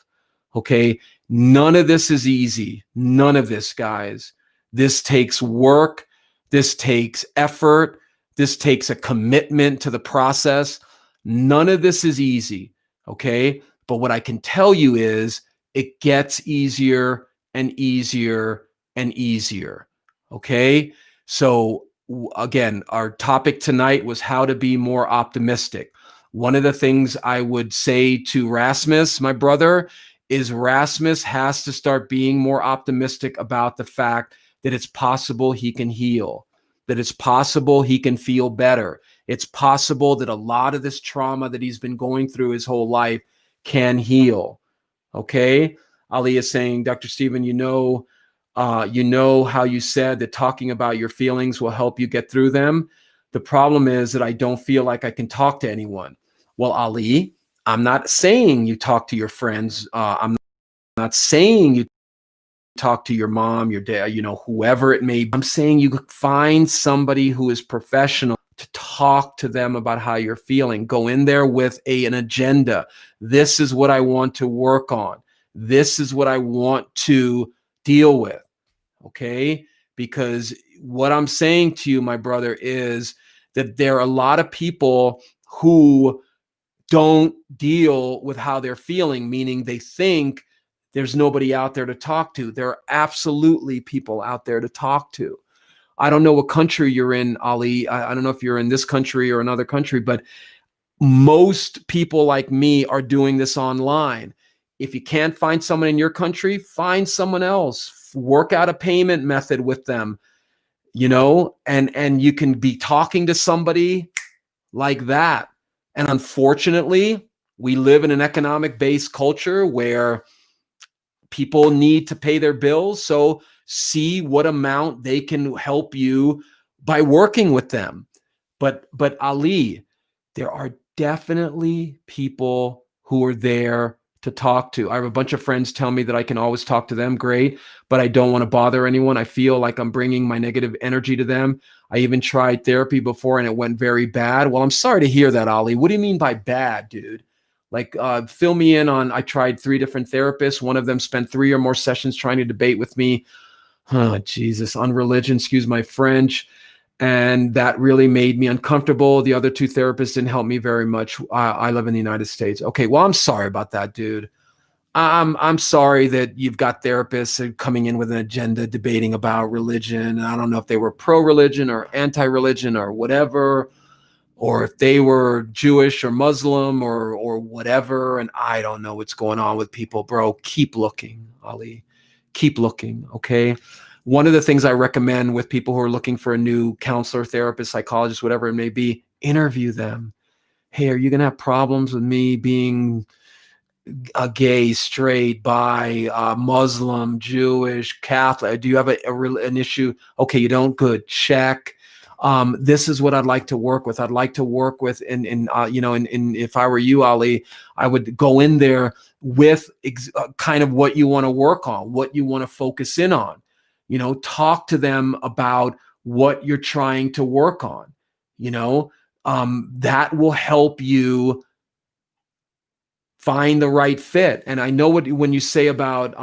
Okay. None of this is easy. None of this, guys. This takes work. This takes effort. This takes a commitment to the process. None of this is easy. Okay. But what I can tell you is it gets easier and easier and easier. Okay. So again, our topic tonight was how to be more optimistic. One of the things I would say to Rasmus, my brother, is Rasmus has to start being more optimistic about the fact that it's possible he can heal, that it's possible he can feel better. It's possible that a lot of this trauma that he's been going through his whole life can heal. Okay. Ali is saying, Dr. Stephen, you know how you said that talking about your feelings will help you get through them. The problem is that I don't feel like I can talk to anyone. Well, Ali, I'm not saying you talk to your friends. I'm not saying you talk to your mom, your dad, whoever it may be. I'm saying you find somebody who is professional to talk to them about how you're feeling. Go in there with an agenda. This is what I want to work on. This is what I want to deal with. Okay? Because what I'm saying to you, my brother, is that there are a lot of people who don't deal with how they're feeling, meaning they think there's nobody out there to talk to. There are absolutely people out there to talk to. I don't know what country you're in, Ali. I don't know if you're in this country or another country, but most people like me are doing this online. If you can't find someone in your country, find someone else. Work out a payment method with them, and you can be talking to somebody like that. And unfortunately, we live in an economic-based culture where people need to pay their bills. So see what amount they can help you by working with them. But Ali, there are definitely people who are there to talk to. I have a bunch of friends tell me that I can always talk to them. Great. But I don't want to bother anyone. I feel like I'm bringing my negative energy to them. I even tried therapy before and it went very bad. Well, I'm sorry to hear that, Ali. What do you mean by bad, dude? Like, fill me in on, I tried 3 different therapists. One of them spent 3 or more sessions trying to debate with me. Oh, Jesus, on religion, excuse my French. And that really made me uncomfortable. The other 2 therapists didn't help me very much. I live in the United States. Okay, well, I'm sorry about that, dude. I'm sorry that you've got therapists coming in with an agenda debating about religion. I don't know if they were pro-religion or anti-religion or whatever, or if they were Jewish or Muslim or whatever. And I don't know what's going on with people, bro. Keep looking, Ali. Keep looking, okay? One of the things I recommend with people who are looking for a new counselor, therapist, psychologist, whatever it may be, interview them. Hey, are you going to have problems with me being a gay, straight, bi, Muslim, Jewish, Catholic? Do you have an issue? Okay, you don't? Good. Check. This is what I'd like to work with. I'd like to work with, and if I were you, Ali, I would go in there with kind of what you want to work on, what you want to focus in on. Talk to them about what you're trying to work on. That will help you find the right fit. And I know when you say about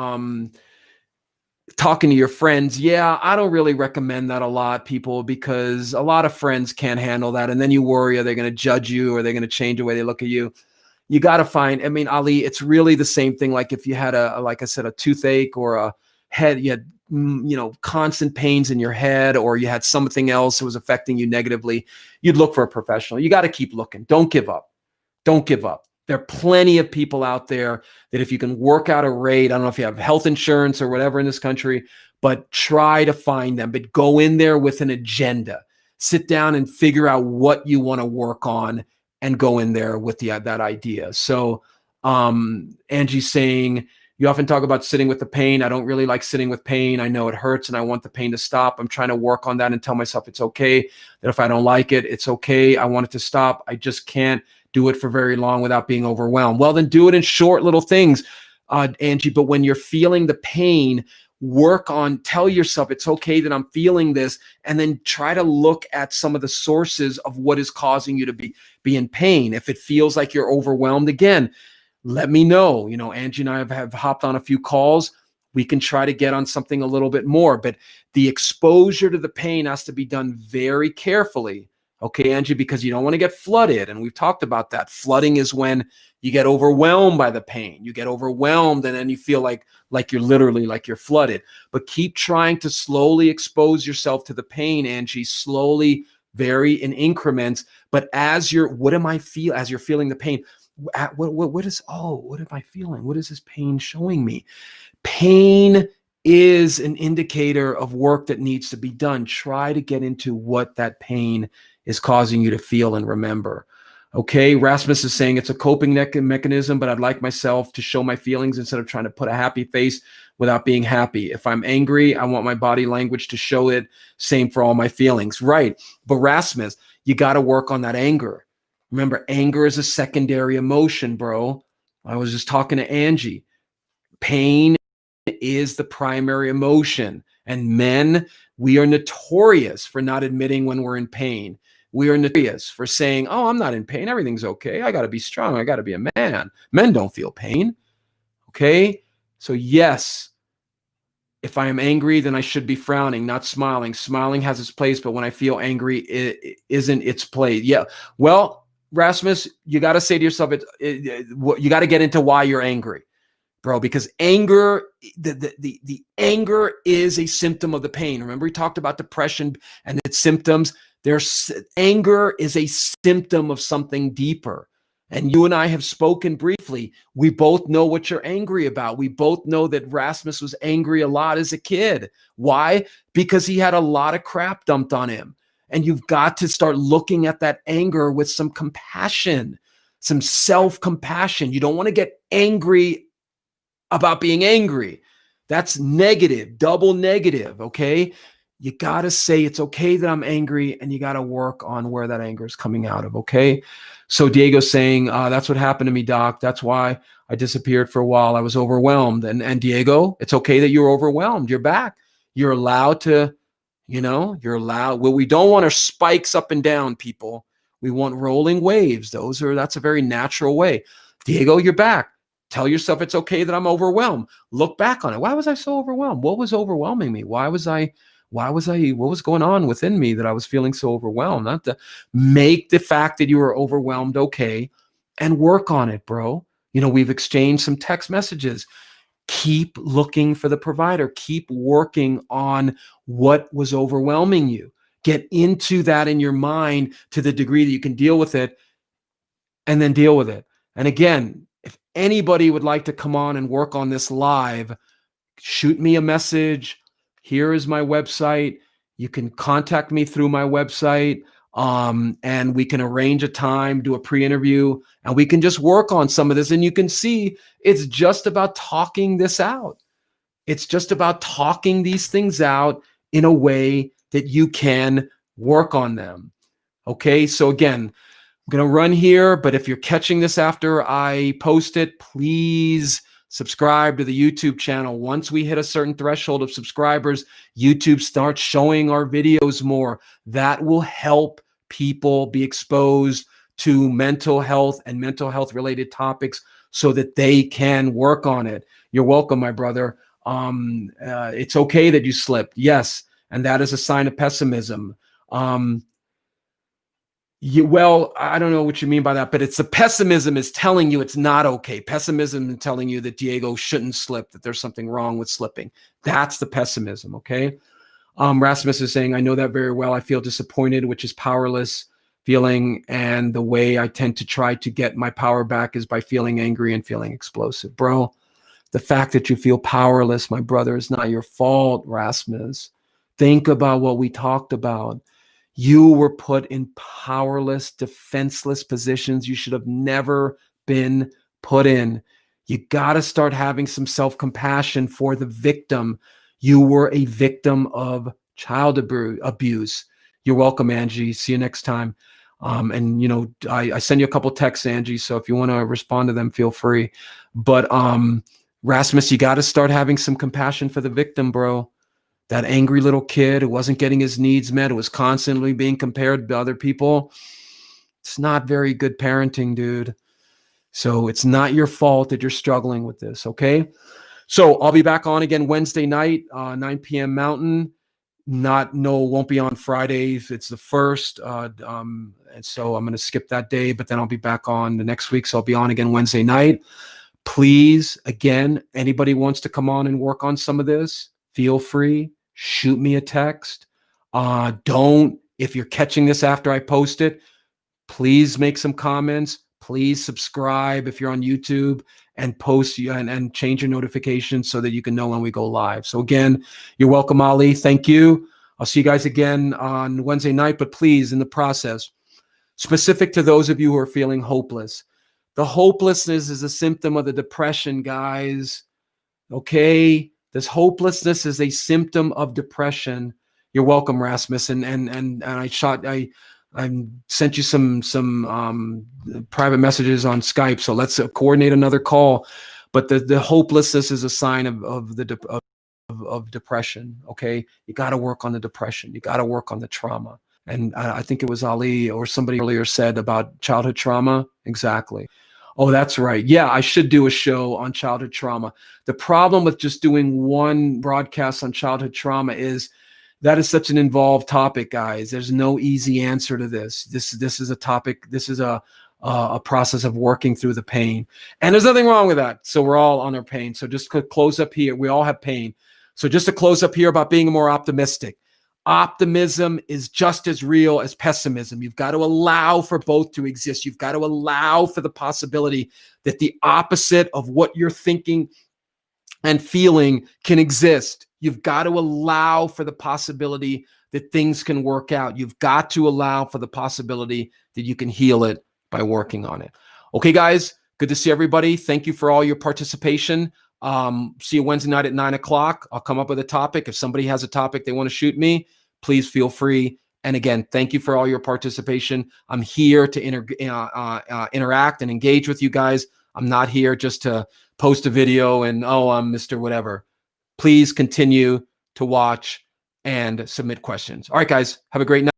talking to your friends, yeah, I don't really recommend that a lot, people, because a lot of friends can't handle that. And then you worry, are they going to judge you? Or are they going to change the way they look at you? You got to find, I mean, Ali, it's really the same thing. Like if you had like I said, a toothache or a head, you had, constant pains in your head, or you had something else that was affecting you negatively, you'd look for a professional. You got to keep looking. Don't give up. Don't give up. There are plenty of people out there that if you can work out a rate, I don't know if you have health insurance or whatever in this country, but try to find them, but go in there with an agenda. Sit down and figure out what you want to work on and go in there with that idea. So Angie's saying, you often talk about sitting with the pain. I don't really like sitting with pain. I know it hurts and I want the pain to stop. I'm trying to work on that and tell myself it's okay, that if I don't like it, it's okay. I want it to stop. I just can't do it for very long without being overwhelmed. Well, then do it in short little things, Angie. But when you're feeling the pain, tell yourself it's okay that I'm feeling this, and then try to look at some of the sources of what is causing you to be in pain. If it feels like you're overwhelmed, again, let me know. Angie and I have hopped on a few calls. We can try to get on something a little bit more, but the exposure to the pain has to be done very carefully. Okay, Angie, because you don't want to get flooded. And we've talked about that. Flooding is when you get overwhelmed by the pain. You get overwhelmed and then you feel like you're literally like you're flooded. But keep trying to slowly expose yourself to the pain, Angie, slowly, vary in increments. But as you're, what am I feel as you're feeling the pain? What am I feeling? What is this pain showing me? Pain is an indicator of work that needs to be done. Try to get into what that pain is causing you to feel and remember. Okay, Rasmus is saying it's a coping mechanism, but I'd like myself to show my feelings instead of trying to put a happy face without being happy. If I'm angry, I want my body language to show it. Same for all my feelings. Right. But Rasmus, you got to work on that anger. Remember, anger is a secondary emotion, bro. I was just talking to Angie. Pain is the primary emotion. And men, we are notorious for not admitting when we're in pain. We are notorious for saying, oh, I'm not in pain. Everything's okay. I got to be strong. I got to be a man. Men don't feel pain. Okay. So yes, if I am angry, then I should be frowning, not smiling. Smiling has its place, but when I feel angry, it isn't its place. Yeah. Well, Rasmus, you got to say to yourself, you got to get into why you're angry, bro, because anger, the anger is a symptom of the pain. Remember, we talked about depression and its symptoms. Anger is a symptom of something deeper. And you and I have spoken briefly. We both know what you're angry about. We both know that Rasmus was angry a lot as a kid. Why? Because he had a lot of crap dumped on him. And you've got to start looking at that anger with some compassion, some self-compassion. You don't want to get angry about being angry. That's negative, double negative, okay? You got to say it's okay that I'm angry, and you got to work on where that anger is coming out of, okay? So Diego's saying, that's what happened to me, Doc. That's why I disappeared for a while. I was overwhelmed. And Diego, it's okay that you're overwhelmed. You're back. You're allowed to, you're allowed. What we don't want are spikes up and down, people. We want rolling waves. That's a very natural way. Diego, you're back. Tell yourself it's okay that I'm overwhelmed. Look back on it. Why was I so overwhelmed? What was overwhelming me? What was going on within me that I was feeling so overwhelmed? Not to make the fact that you were overwhelmed okay and work on it, bro. We've exchanged some text messages. Keep looking for the provider. Keep working on what was overwhelming you. Get into that in your mind to the degree that you can deal with it, and then deal with it. And again, if anybody would like to come on and work on this live, shoot me a message. Here is my website. You can contact me through my website, and we can arrange a time, do a pre-interview, and we can just work on some of this. And you can see it's just about talking this out. It's just about talking these things out in a way that you can work on them. Okay, so again, I'm going to run here, but if you're catching this after I post it, please subscribe to the YouTube channel. Once we hit a certain threshold of subscribers, YouTube starts showing our videos more. That will help people be exposed to mental health and mental health related topics so that they can work on it. You're welcome, my brother. It's okay that you slipped. Yes. And that is a sign of pessimism. Well, I don't know what you mean by that, but it's the pessimism is telling you it's not okay. Pessimism is telling you that Diego shouldn't slip, that there's something wrong with slipping. That's the pessimism, okay? Rasmus is saying, I know that very well. I feel disappointed, which is powerless feeling, and the way I tend to try to get my power back is by feeling angry and feeling explosive. Bro, the fact that you feel powerless, my brother, is not your fault, Rasmus. Think about what we talked about. You were put in powerless, defenseless positions you should have never been put in. You got to start having some self-compassion for the victim. You were a victim of child abuse. You're welcome, Angie. See you next time. And I send you a couple texts, Angie. So if you want to respond to them, feel free. But Rasmus, you got to start having some compassion for the victim, bro. That angry little kid who wasn't getting his needs met, who was constantly being compared to other people. It's not very good parenting, dude. So it's not your fault that you're struggling with this, okay? So I'll be back on again Wednesday night, 9 p.m. Mountain. won't be on Fridays. It's the first. And so I'm going to skip that day, but then I'll be back on the next week. So I'll be on again Wednesday night. Please, again, anybody wants to come on and work on some of this, feel free, shoot me a text. If you're catching this after I post it, please make some comments. Please subscribe if you're on YouTube, and post and change your notifications so that you can know when we go live. So again, you're welcome, Ali. Thank you. I'll see you guys again on Wednesday night, but please, in the process, specific to those of you who are feeling hopeless, the hopelessness is a symptom of the depression, guys. Okay? This hopelessness is a symptom of depression. You're welcome, Rasmus. And I sent you some private messages on Skype. So let's coordinate another call. But the hopelessness is a sign of depression. Okay? You got to work on the depression. You got to work on the trauma. And I think it was Ali or somebody earlier said about childhood trauma. Exactly. Oh, that's right. Yeah, I should do a show on childhood trauma. The problem with just doing one broadcast on childhood trauma is that is such an involved topic, guys. There's no easy answer to this. This is a topic. This is a process of working through the pain. And there's nothing wrong with that. So we're all on our pain. So just to close up here, we all have pain. So just to close up here about being more optimistic. Optimism is just as real as pessimism. You've got to allow for both to exist. You've got to allow for the possibility that the opposite of what you're thinking and feeling can exist. You've got to allow for the possibility that things can work out. You've got to allow for the possibility that you can heal it by working on it. Okay, guys, good to see everybody. Thank you for all your participation. See you Wednesday night at 9 o'clock. I'll come up with a topic. If somebody has a topic they want to shoot me, please feel free. And again, thank you for all your participation. I'm here to interact and engage with you guys. I'm not here just to post a video and, oh, I'm Mr. Whatever. Please continue to watch and submit questions. All right, guys, have a great night.